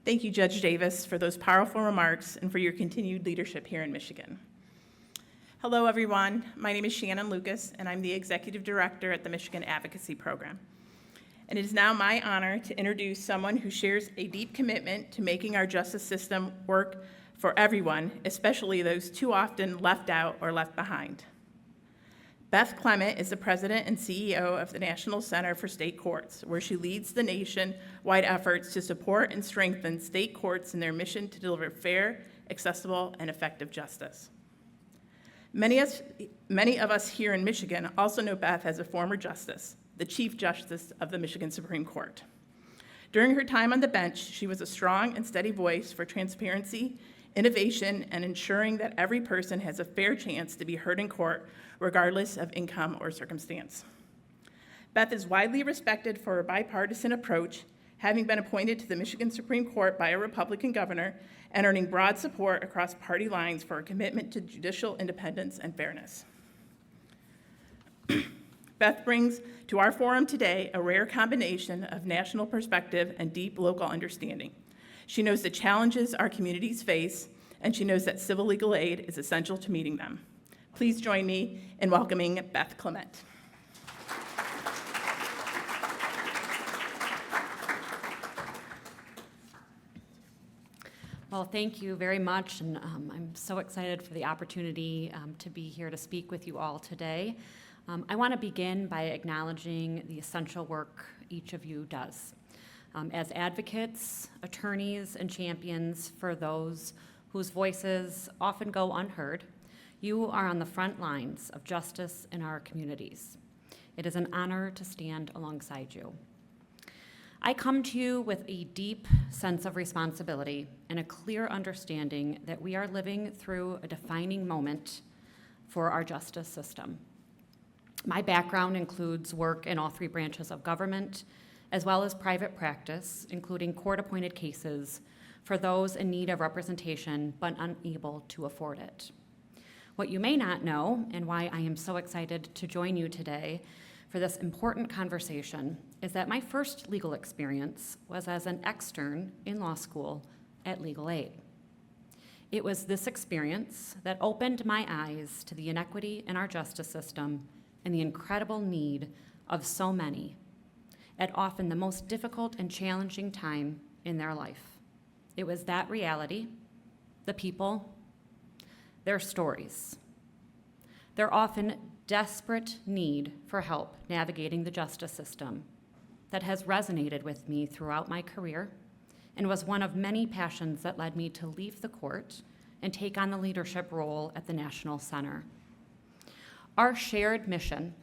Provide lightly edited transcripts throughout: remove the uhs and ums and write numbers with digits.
Thank you, Judge Davis, for those powerful remarks and for your continued leadership here in Michigan. Hello, everyone. My name is Shannon Lucas, and I'm the Executive Director at the Michigan Advocacy Program. And it is now my honor to introduce someone who shares a deep commitment to making our justice system work for everyone, especially those too often left out or left behind. Beth Clement is the president and CEO of the National Center for State Courts, where she leads the nation-wide efforts to support and strengthen state courts in their mission to deliver fair, accessible, and effective justice. Many of us here in Michigan also know Beth as a former justice, the Chief Justice of the Michigan Supreme Court. During her time on the bench, she was a strong and steady voice for transparency, innovation, and ensuring that every person has a fair chance to be heard in court, regardless of income or circumstance. Beth is widely respected for her bipartisan approach, having been appointed to the Michigan Supreme Court by a Republican governor and earning broad support across party lines for her commitment to judicial independence and fairness. Beth brings to our forum today a rare combination of national perspective and deep local understanding. She knows the challenges our communities face, and she knows that civil legal aid is essential to meeting them. Please join me in welcoming Beth Clement. Well, thank you very much, and I'm so excited for the opportunity to be here to speak with you all today. I want to begin by acknowledging the essential work each of you does. As advocates, attorneys, and champions for those whose voices often go unheard, you are on the front lines of justice in our communities. It is an honor to stand alongside you. I come to you with a deep sense of responsibility and a clear understanding that we are living through a defining moment for our justice system. My background includes work in all three branches of government, as well as private practice, including court-appointed cases for those in need of representation but unable to afford it. What you may not know, and why I am so excited to join you today for this important conversation, is that my first legal experience was as an extern in law school at Legal Aid. It was this experience that opened my eyes to the inequity in our justice system and the incredible need of so many at often the most difficult and challenging time in their life. It was that reality, the people, their stories, their often desperate need for help navigating the justice system that has resonated with me throughout my career and was one of many passions that led me to leave the court and take on the leadership role at the National Center. Our shared mission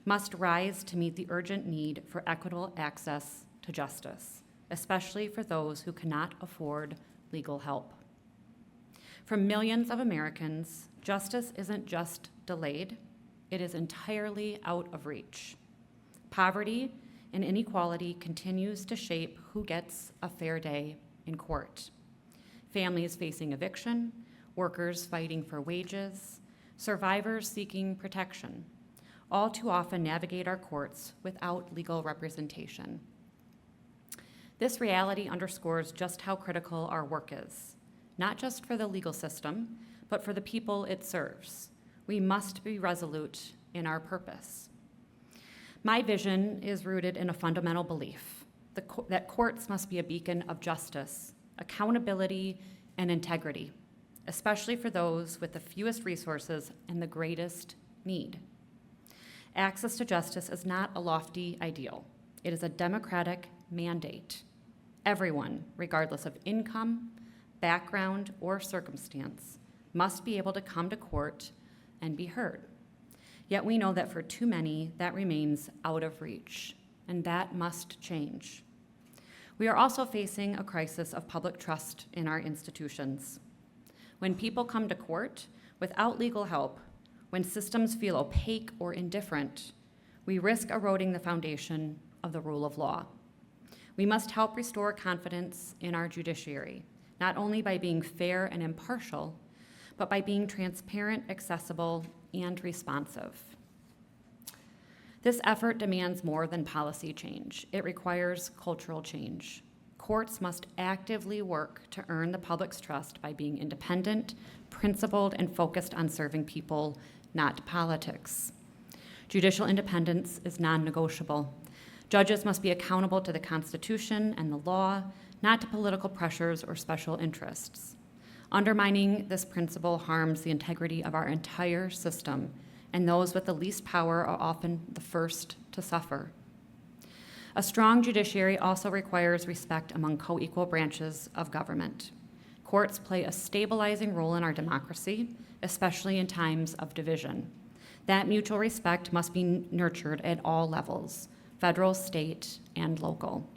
must rise to meet the urgent need for equitable access to justice, especially for those who cannot afford legal help. For millions of Americans, justice isn't just delayed, it is entirely out of reach. Poverty and inequality continues to shape who gets a fair day in court. Families facing eviction, workers fighting for wages, survivors seeking protection, all too often navigate our courts without legal representation. This reality underscores just how critical our work is, not just for the legal system, but for the people it serves. We must be resolute in our purpose. My vision is rooted in a fundamental belief that courts must be a beacon of justice, accountability, and integrity, especially for those with the fewest resources and the greatest need. Access to justice is not a lofty ideal. It is a democratic mandate. Everyone, regardless of income, background, or circumstance, must be able to come to court and be heard. Yet we know that for too many, that remains out of reach, and that must change. We are also facing a crisis of public trust in our institutions. When people come to court without legal help, when systems feel opaque or indifferent, we risk eroding the foundation of the rule of law. We must help restore confidence in our judiciary, not only by being fair and impartial, but by being transparent, accessible, and responsive. This effort demands more than policy change. It requires cultural change. Courts must actively work to earn the public's trust by being independent, principled, and focused on serving people, not politics. Judicial independence is non-negotiable. Judges must be accountable to the Constitution and the law, not to political pressures or special interests. Undermining this principle harms the integrity of our entire system, and those with the least power are often the first to suffer. A strong judiciary also requires respect among co-equal branches of government. Courts play a stabilizing role in our democracy, especially in times of division. That mutual respect must be nurtured at all levels, federal, state, and local.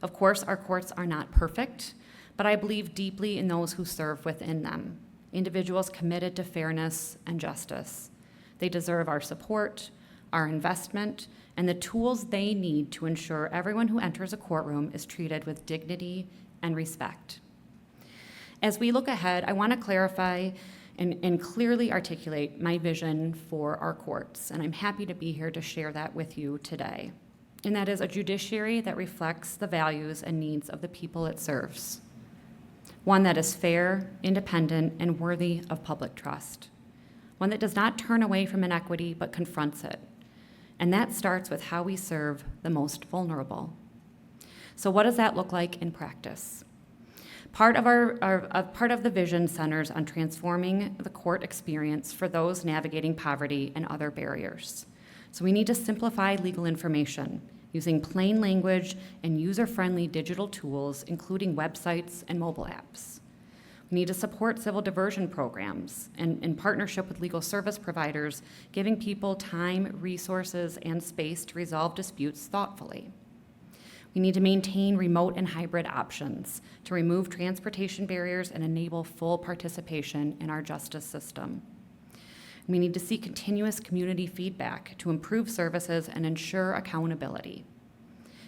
Of course, our courts are not perfect, but I believe deeply in those who serve within them, individuals committed to fairness and justice. They deserve our support, our investment, and the tools they need to ensure everyone who enters a courtroom is treated with dignity and respect. As we look ahead, I want to clarify and clearly articulate my vision for our courts, and I'm happy to be here to share that with you today. And that is a judiciary that reflects the values and needs of the people it serves. One that is fair, independent, and worthy of public trust. One that does not turn away from inequity but confronts it. And that starts with how we serve the most vulnerable. So what does that look like in practice? Part of the vision centers on transforming the court experience for those navigating poverty and other barriers. So we need to simplify legal information using plain language and user-friendly digital tools, including websites and mobile apps. We need to support civil diversion programs and in partnership with legal service providers, giving people time, resources, and space to resolve disputes thoughtfully. We need to maintain remote and hybrid options to remove transportation barriers and enable full participation in our justice system. We need to see continuous community feedback to improve services and ensure accountability.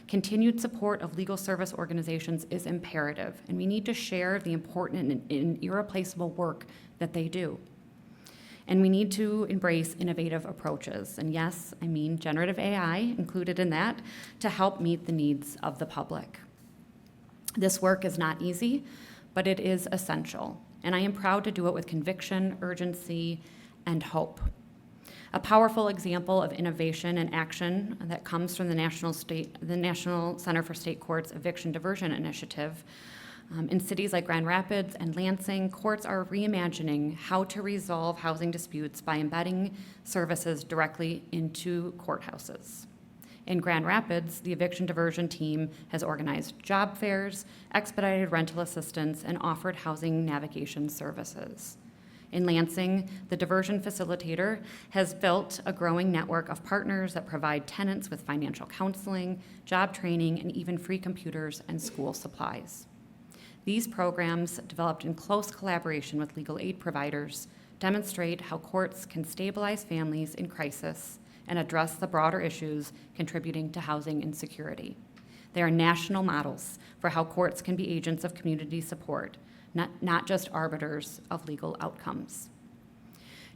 Continued support of legal service organizations is imperative, and we need to share the important and irreplaceable work that they do. And we need to embrace innovative approaches, and yes, I mean generative AI included in that, to help meet the needs of the public. This work is not easy, but it is essential, and I am proud to do it with conviction, urgency, and hope. A powerful example of innovation and action that comes from the National Center for State Courts Eviction Diversion Initiative. In cities like Grand Rapids and Lansing, courts are reimagining how to resolve housing disputes by embedding services directly into courthouses. In Grand Rapids, the eviction diversion team has organized job fairs, expedited rental assistance, and offered housing navigation services. In Lansing, the diversion facilitator has built a growing network of partners that provide tenants with financial counseling, job training, and even free computers and school supplies. These programs, developed in close collaboration with legal aid providers, demonstrate how courts can stabilize families in crisis and address the broader issues contributing to housing insecurity. They are national models for how courts can be agents of community support, not just arbiters of legal outcomes.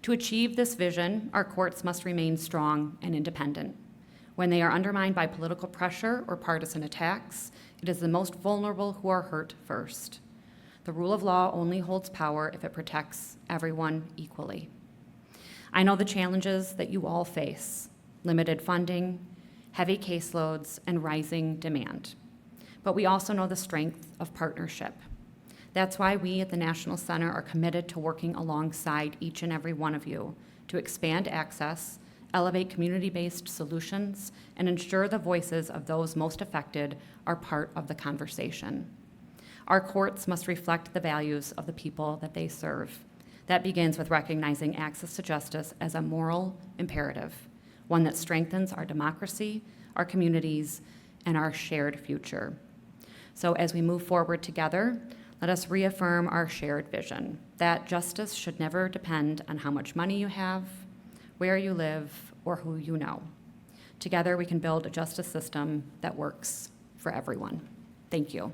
To achieve this vision, our courts must remain strong and independent. When they are undermined by political pressure or partisan attacks, it is the most vulnerable who are hurt first. The rule of law only holds power if it protects everyone equally. I know the challenges that you all face: limited funding, heavy caseloads, and rising demand. But we also know the strength of partnership. That's why we at the National Center are committed to working alongside each and every one of you to expand access, elevate community-based solutions, and ensure the voices of those most affected are part of the conversation. Our courts must reflect the values of the people that they serve. That begins with recognizing access to justice as a moral imperative, one that strengthens our democracy, our communities, and our shared future. So as we move forward together, let us reaffirm our shared vision that justice should never depend on how much money you have, where you live, or who you know. Together, we can build a justice system that works for everyone. Thank you.